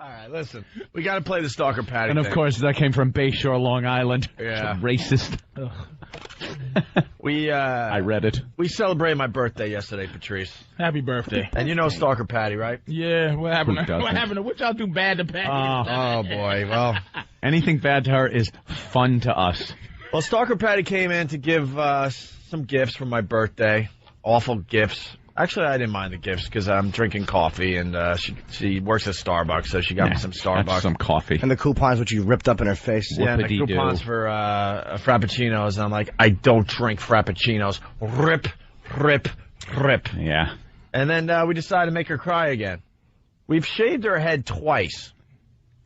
right, listen. We got to play the Stalker Patti And, of thing. course, that came from Bayshore, Long Island. Yeah. Racist. I read it. We celebrated my birthday yesterday, Patrice. Happy birthday. And you know Stalker Patti, right? Yeah, what happened? Who doesn't? What happened? What y'all do bad to Patty? Oh, boy. Well, Anything bad to her is fun to us. Stalker Patti came in to give some gifts for my birthday. Awful gifts. Actually, I didn't mind the gifts because I'm drinking coffee, and she works at Starbucks, so she got me some Starbucks. That's some coffee. And the coupons which you ripped up in her face. Yeah, and the Whoopity-doo. coupons for Frappuccinos, and I'm like, I don't drink Frappuccinos. Rip, rip, rip. Yeah. And then we decided to make her cry again. We've shaved her head twice.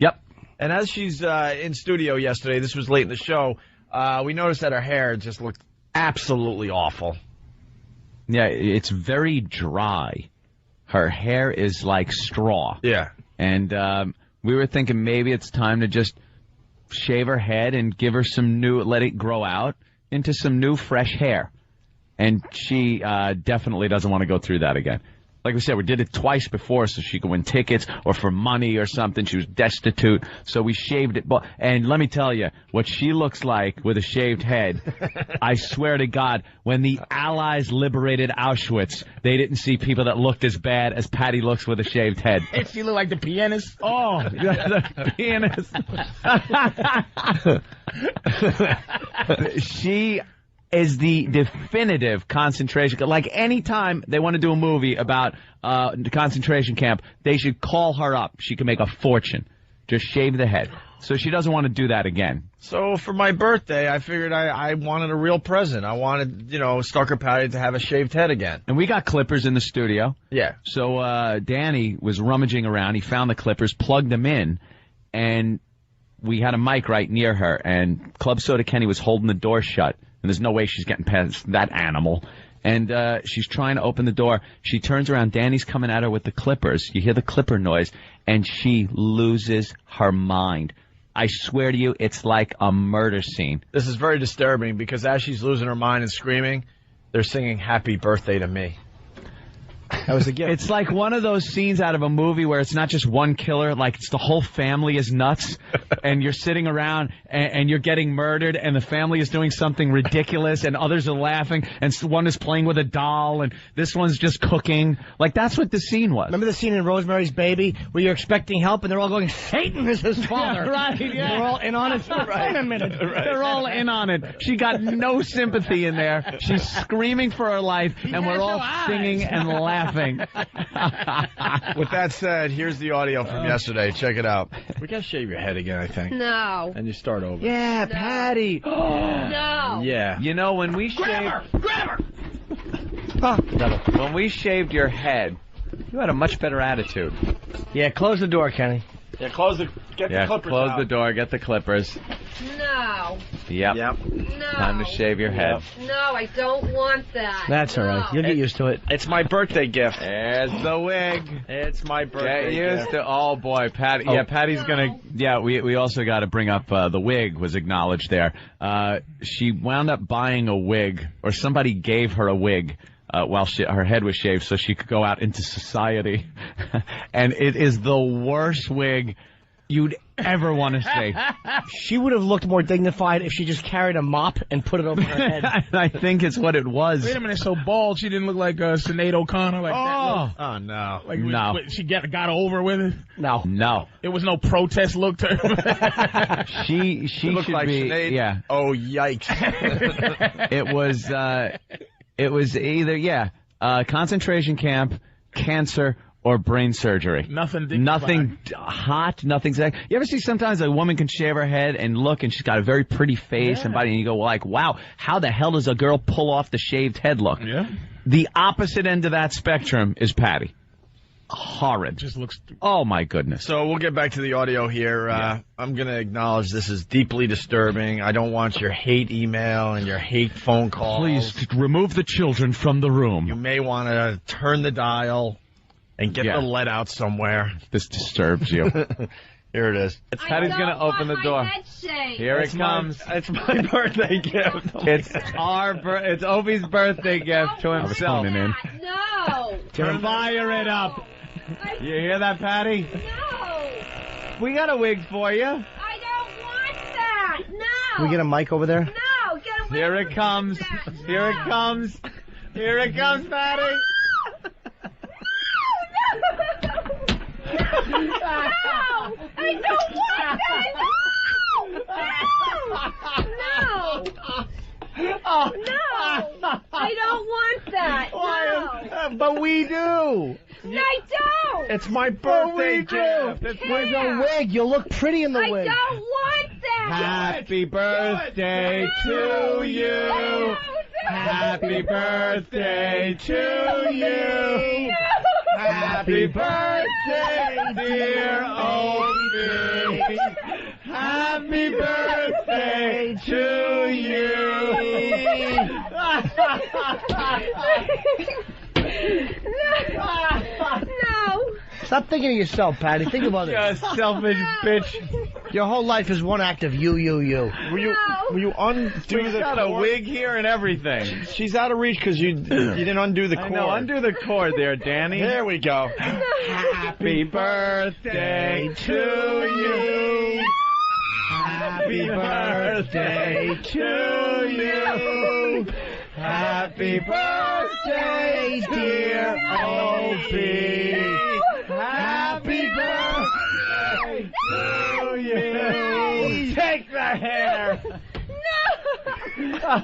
Yep. And as she's in studio yesterday, this was late in the show, we noticed that her hair just looked absolutely awful. Yeah, it's very dry. Her hair is like straw. Yeah. And we were thinking maybe it's time to just shave her head and give her some new, let it grow out into some new, fresh hair. And she definitely doesn't want to go through that again. Like we said, we did it twice before so she could win tickets or for money or something. She was destitute, so we shaved it. And let me tell you, what she looks like with a shaved head, I swear to God, when the Allies liberated Auschwitz, they didn't see people that looked as bad as Patty looks with a shaved head. She look like the pianist. Oh, the pianist. She is the definitive concentration camp. Like, anytime they want to do a movie about the concentration camp, they should call her up. She can make a fortune. Just shave the head. So she doesn't want to do that again. So for my birthday, I figured I wanted a real present. I wanted, Stalker Patti to have a shaved head again. And we got clippers in the studio. Yeah. So Danny was rummaging around. He found the clippers, plugged them in, and we had a mic right near her. And Club Soda Kenny was holding the door shut. And there's no way she's getting past that animal. And she's trying to open the door. She turns around. Danny's coming at her with the clippers. You hear the clipper noise, and she loses her mind. I swear to you, it's like a murder scene. This is very disturbing because as she's losing her mind and screaming, they're singing Happy Birthday to Me. That was a gift. It's like one of those scenes out of a movie where it's not just one killer, like it's the whole family is nuts, and you're sitting around and you're getting murdered, and the family is doing something ridiculous, and others are laughing, and one is playing with a doll, and this one's just cooking. Like, that's what the scene was. Remember the scene in Rosemary's Baby where you're expecting help and they're all going, Satan is his father. Yeah, right, yeah. They're all in on it. Right. Wait a minute. Right. They're all in on it. She got no sympathy in there. She's screaming for her life, and we're all singing and laughing. With that said, here's the audio from yesterday. Check it out. We gotta shave your head again, I think. No. And you start over. Yeah, Patty. No. Yeah. You know, when we shaved, Grab her! when we shaved your head, you had a much better attitude. Yeah, close the door, Kenny. Yeah, get the clippers close out. the door, get the clippers. No. Yep. Yep. No. Time to shave your head. No, I don't want that. That's all right. You'll get used to it. It's my birthday gift. There's the wig. It's my birthday Get used gift. to. Oh boy, Patty. Oh. Yeah, Patty's gonna. Yeah, we also got to bring up the wig was acknowledged there. She wound up buying a wig, or somebody gave her a wig. While her head was shaved so she could go out into society. And it is the worst wig you'd ever want to see. She would have looked more dignified if she just carried a mop and put it over her head. I think it's what it was. Wait a minute, so bald she didn't look like Sinead O'Connor like that look? Oh, no. Like No. she got over with it? No. No. It was no protest look to her. She looked should like be. Sinead. Yeah. Oh, yikes. It was either concentration camp, cancer, or brain surgery. Nothing hot, nothing sexy. You ever see sometimes a woman can shave her head and look, and she's got a very pretty face and body, and you go like, wow, how the hell does a girl pull off the shaved head look? Yeah. The opposite end of that spectrum is Patty. Horrid. Just looks. Oh my goodness. So we'll get back to the audio here. I'm going to acknowledge this is deeply disturbing. I don't want your hate email and your hate phone calls. Please remove the children from the room. You may want to turn the dial and get the lead out somewhere. This disturbs you. Here it is. Patty's going to open the door. Here it comes. It's my birthday gift. It's Opie's birthday gift to himself. No. Fire it up. You hear that, Patty? No. We got a wig for you. I don't want that. No. Can we get a mic over there? No, get away Here from it comes. me with that. Here it No. comes. Here it comes, Patty. No, I don't want that. No. No, I don't want that. No, But we do. I don't. It's my birthday gift. It's a wig. You look pretty in the I wig. don't want that. Happy birthday to you. Happy birthday to you. Happy birthday, dear Opie. Happy birthday to you. No. Stop thinking of yourself, Patty. Think of others. You selfish bitch. Your whole life is one act of you. Will you undo We the got a cord? wig here and everything. She's out of reach because you didn't undo the I cord. know, undo the cord there, Danny. There we go. Happy birthday to you. Happy birthday to you. Happy birthday, dear Opie. Happy birthday to you. Take the hair. No.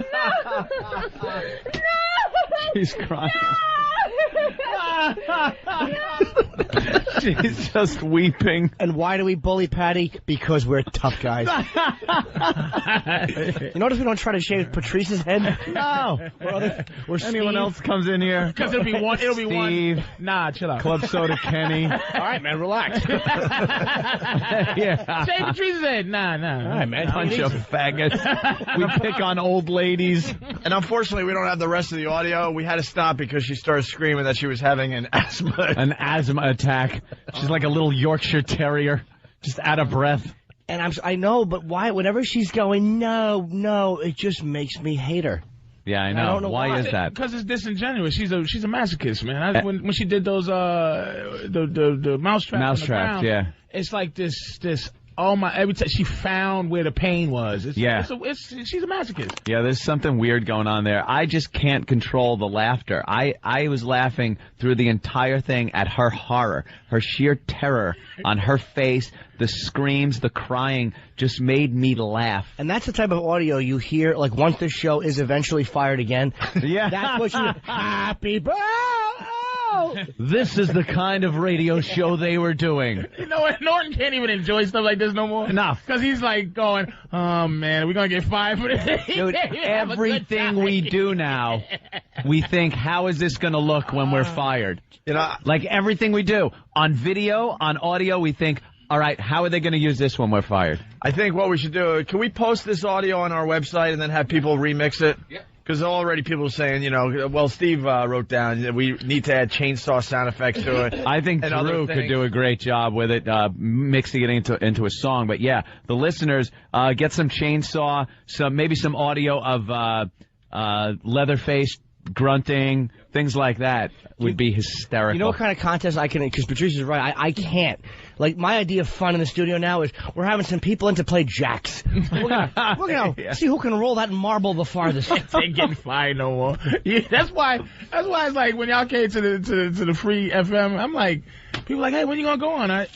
She's crying. She's just weeping. And why do we bully Patty? Because we're tough guys. You notice we don't try to shave Patrice's head? No. We're Anyone Steve. else comes in here? Because it'll be one. It'll be Steve. one. Nah, chill out. Club Soda Kenny. All right, man, relax. Yeah. Shave Patrice's head. Nah. All right, man. Bunch of faggots. We pick on old ladies. And unfortunately, we don't have the rest of the audio. We had to stop because she started screaming that she was having an asthma. An asthma attack. She's like a little Yorkshire Terrier, just out of breath. And I know, but why? Whenever she's going, no, it just makes me hate her. Yeah, I know. I don't know why why. is that? Because it's disingenuous. She's a masochist, man. When she did those the mousetrap. Mousetraps, yeah. It's like this. Oh my! Every time she found where the pain was. She's a masochist. Yeah, there's something weird going on there. I just can't control the laughter. I was laughing through the entire thing at her horror, her sheer terror on her face. The screams, the crying just made me laugh. And that's the type of audio you hear, like, once the show is eventually fired again. Yeah. That's what you... Happy birthday! This is the kind of radio show they were doing. You know what? Norton can't even enjoy stuff like this no more. Enough. Because he's like going, oh man, we're gonna get fired for this. Dude, everything we do now, we think, how is this going to look when we're fired? You know, Like everything we do, on video, on audio, we think, all right, how are they going to use this when we're fired? I think what we should do, can we post this audio on our website and then have people remix it? Yeah. Because already people are saying, well, Steve wrote down that we need to add chainsaw sound effects to it. I think and other Drew could things. do a great job with it, mixing it into a song. But yeah, the listeners, get some chainsaw, maybe some audio of Leatherface grunting, things like that would be hysterical. You know what kind of contest I can... Because Patrice is right. I can't. Like, my idea of fun in the studio now is we're having some people in to play jacks. We're gonna see who can roll that marble the farthest. They ain't getting fired no more. Yeah, that's why it's like when y'all came to the free FM, I'm like, people like, hey, when you gonna go on? I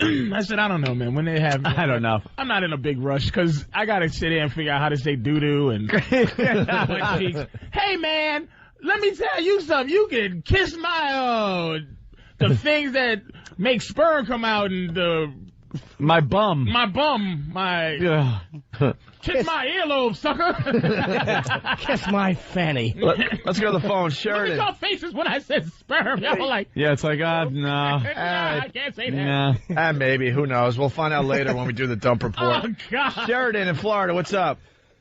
said, I don't know, man. When they have me, I don't know. I'm not in a big rush because I gotta sit there and figure out how to say doo doo and butt cheeks. Hey, man, let me tell you something. You can kiss my the things that make sperm come out and My bum. kiss my earlobe, sucker. Kiss my fanny. Let's go to the phone. Look at Sheridan. your faces when I said sperm. Y'all were like, Yeah, it's like, no. nah, I can't say that. Nah. Maybe. Who knows? We'll find out later when we do the dump report. Oh, God. Sheridan in Florida, what's up?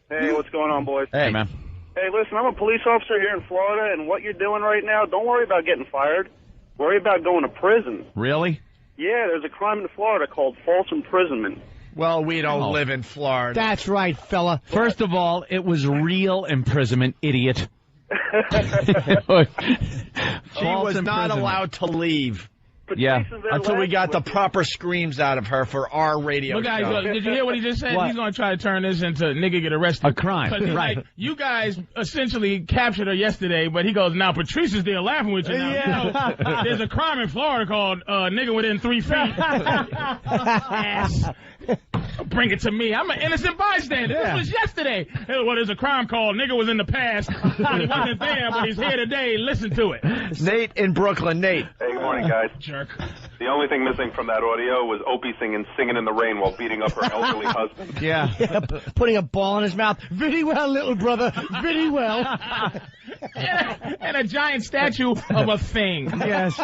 Hey, what's going on, boys? Hey, man. Hey, listen, I'm a police officer here in Florida, and what you're doing right now, don't worry about getting fired. Worry about going to prison. Really? Yeah, there's a crime in Florida called false imprisonment. Well, we don't live in Florida. That's right, fella. First of all, it was real imprisonment, idiot. She was not allowed to leave. Yeah. Patrice is there Until we laughing got the with you. proper screams out of her for our radio Look, guys, show. look, did you hear what he just said? What? He's going to try to turn this into nigga get arrested. A crime. 'Cause he's Right. like, you guys essentially captured her yesterday, but he goes, now Patrice is there laughing with you now. Yeah. You know, there's a crime in Florida called nigga within 3 feet. Ass. Bring it to me. I'm an innocent bystander. Yeah. This was yesterday. Well, there's a crime called nigga was in the past. But he wasn't there, but he's here today. Listen to it. Nate in Brooklyn. Nate. Hey, good morning, guys. Jerk. The only thing missing from that audio was Opie singing in the Rain while beating up her elderly husband. Yeah. Putting a ball in his mouth. Very well, little brother. Very well. And a giant statue of a thing. Yes.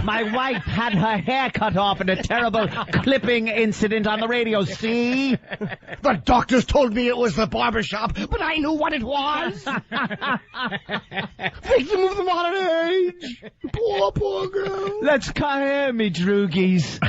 My wife had her hair cut off in a terrible clipping incident on the radio, see? The doctors told me it was the barbershop, but I knew what it was. Victim of the modern age. Poor, poor girl. Let's come here, me droogies.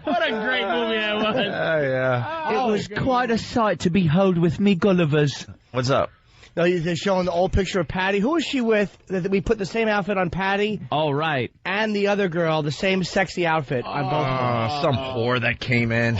What a great movie that was. Yeah. It was quite a sight to behold with me Gullivers. What's up? No, they're showing the old picture of Patty. Who is she with? That we put the same outfit on Patty Oh, right. and the other girl, the same sexy outfit on both of them. Some whore that came in.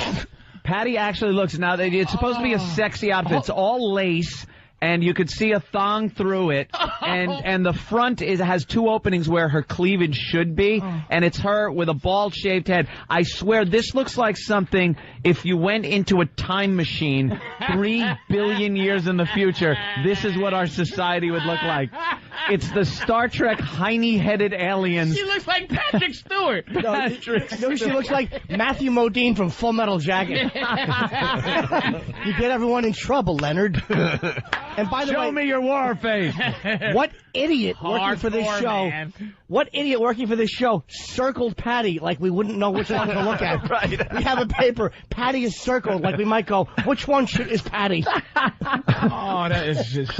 Patty actually looks, now it's supposed to be a sexy outfit. It's all lace, and you could see a thong through it, and the front has 2 openings where her cleavage should be, and it's her with a bald-shaved head. I swear, this looks like something if you went into a time machine 3 billion years in the future, this is what our society would look like. It's the Star Trek hiney-headed aliens. She looks like Patrick Stewart. No, she looks like Matthew Modine from Full Metal Jacket. You get everyone in trouble, Leonard. And by the Show way, me your war face. what idiot working for this Hardcore, show? man. What idiot working for this show circled Patty like we wouldn't know which one to look at? Right. We have a paper. Patty is circled like we might go, which one is Patty? Oh, that is just...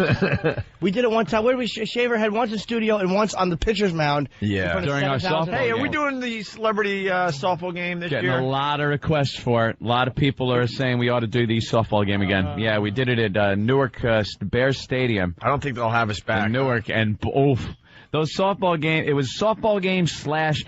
We did it one time. Where did we shave her head? Once in studio and once on the pitcher's mound. Yeah. in front of During our 7,000. softball Hey, are we game. doing the celebrity softball game this Getting year? a lot of requests for it. A lot of people are saying we ought to do the softball game again. Yeah, we did it at Newark Bears Stadium I don't think they'll have us back. in Newark, and oof, those softball game. It was softball game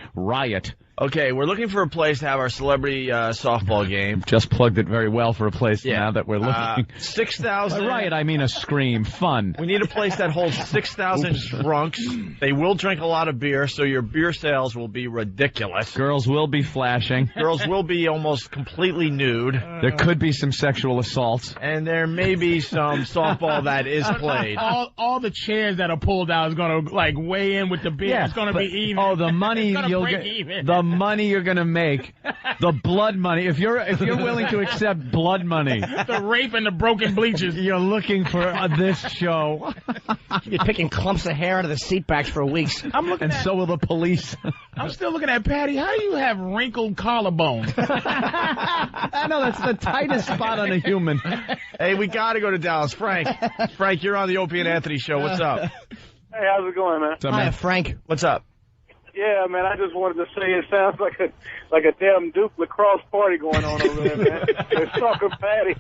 / riot. Okay, we're looking for a place to have our celebrity softball game. Just plugged it very well for a place now that we're looking. 6,000. A riot, I mean a scream. Fun. We need a place that holds 6,000 drunks. They will drink a lot of beer, so your beer sales will be ridiculous. Girls will be flashing. Girls will be almost completely nude, There could be some sexual assaults. and there may be some softball that is played. all the chairs that are pulled out is going to, like, weigh in with the beer. It's going to but- be even. Oh, the money It's gonna you'll break get. even. The money you're gonna make. The blood money. If you're willing to accept blood money, The rape and the broken bleachers. you're looking for this show. You'll be picking clumps of hair out of the seat backs for weeks. I'm looking And at, so will the police. I'm still looking at Patty. How do you have wrinkled collarbones? I know that's the tightest spot on a human. Hey, we got to go to Dallas. Frank, you're on the Opie and Anthony show. What's up? Hey, how's it going, man? So, Hiya, man, Frank. What's up? Yeah, man, I just wanted to say it sounds like a damn Duke lacrosse party going on over there, man. There's Stalker Patti.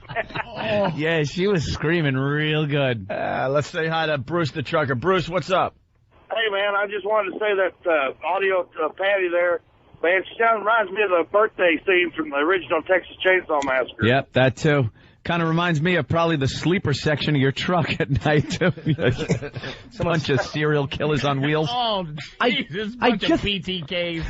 yeah, she was screaming real good. Let's say hi to Bruce the trucker. Bruce, what's up? Hey, man, I just wanted to say that audio Patty there, man, she kind of reminds me of the birthday scene from the original Texas Chainsaw Massacre. Yep, that too. Kind of reminds me of probably the sleeper section of your truck at night too. Bunch of serial killers on wheels. Oh, I- Jesus, I bunch just- of PTKs.